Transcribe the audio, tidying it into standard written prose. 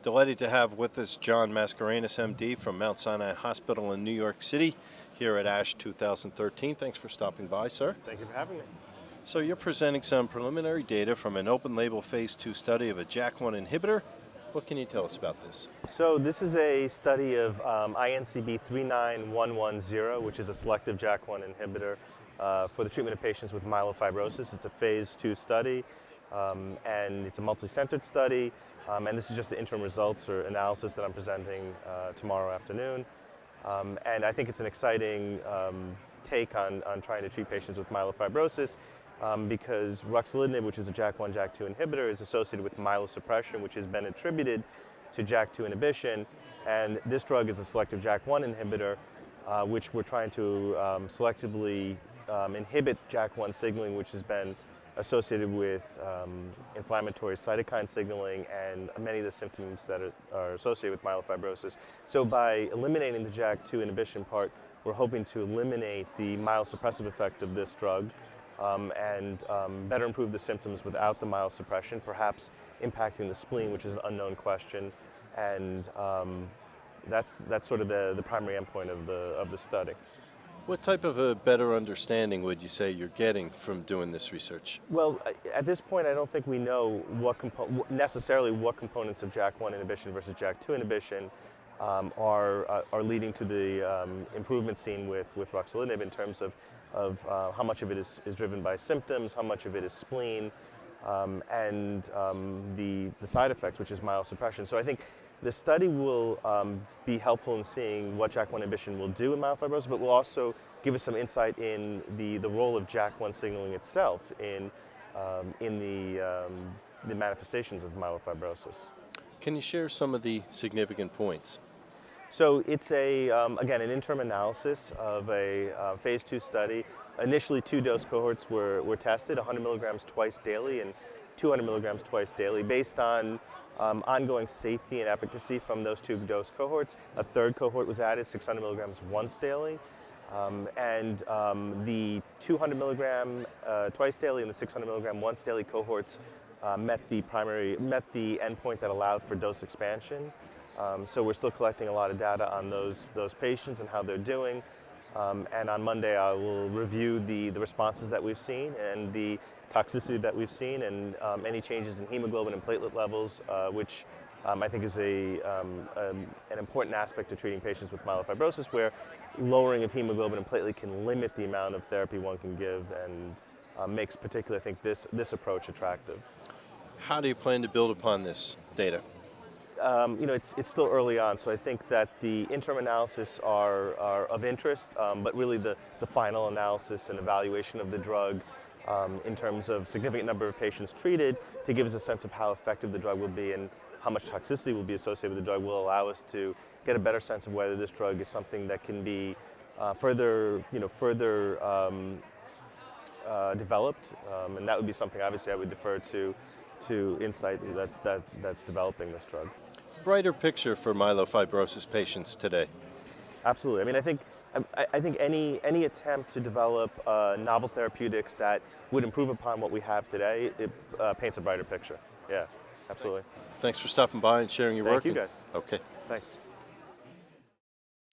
Delighted to have with us John Mascarenhas, MD, from Mount Sinai Hospital in New York City here at ASH 2013. Thanks for stopping by, sir. Thank you for having me. So you're presenting some preliminary data from an open-label phase 2 study of a JAK1 inhibitor. What can you tell us about this? So this is a study of INCB 39110, which is a selective JAK1 inhibitor for the treatment of patients with myelofibrosis. It's a phase 2 study, and it's a multi-centered study, and this is just the interim results or analysis that I'm presenting tomorrow afternoon. And I think it's an exciting take on trying to treat patients with myelofibrosis because ruxolitinib, which is a JAK1, JAK2 inhibitor, is associated with myelosuppression, which has been attributed to JAK2 inhibition. And this drug is a selective JAK1 inhibitor, which we're trying to selectively inhibit JAK1 signaling, which has been associated with inflammatory cytokine signaling and many of the symptoms that are associated with myelofibrosis. So by eliminating the JAK2 inhibition part, we're hoping to eliminate the myelosuppressive effect of this drug and better improve the symptoms without the myelosuppression, perhaps impacting the spleen, which is an unknown question. And that's sort of the primary endpoint of the study. What type of a better understanding would you say you're getting from doing this research? Well, at this point, I don't think we know necessarily what components of JAK1 inhibition versus JAK2 inhibition are leading to the improvement seen with ruxolitinib in terms of how much of it is driven by symptoms, how much of it is spleen, and the side effects, which is myelosuppression. So I think the study will be helpful in seeing what JAK1 inhibition will do in myelofibrosis, but will also give us some insight in the role of JAK1 signaling itself in the manifestations of myelofibrosis. Can you share some of the significant points? So it's again, an interim analysis of a phase 2 study. Initially, 2 dose cohorts were tested, 100 milligrams twice daily and 200 milligrams twice daily, based on ongoing safety and efficacy from those 2 dose cohorts. A third cohort was added, 600 milligrams once daily, and the 200 milligram twice daily and the 600 milligram once daily cohorts met the endpoint that allowed for dose expansion. So we're still collecting a lot of data on those patients and how they're doing. And on Monday, I will review the responses that we've seen and the toxicity that we've seen and any changes in hemoglobin and platelet levels, which I think is an important aspect of treating patients with myelofibrosis, where lowering of hemoglobin and platelet can limit the amount of therapy one can give and makes particularly, I think, this approach attractive. How do you plan to build upon this data? It's still early on, so I think that the interim analysis are of interest, but really the final analysis and evaluation of the drug in terms of significant number of patients treated to give us a sense of how effective the drug will be and how much toxicity will be associated with the drug will allow us to get a better sense of whether this drug is something that can be further developed, and that would be something obviously I would defer to Insight that's developing this drug. Brighter picture for myelofibrosis patients today. Absolutely. I mean, I think any attempt to develop novel therapeutics that would improve upon what we have today, it paints a brighter picture. Yeah, absolutely. Thanks for stopping by and sharing your work. Thank you, guys. Okay. Thanks.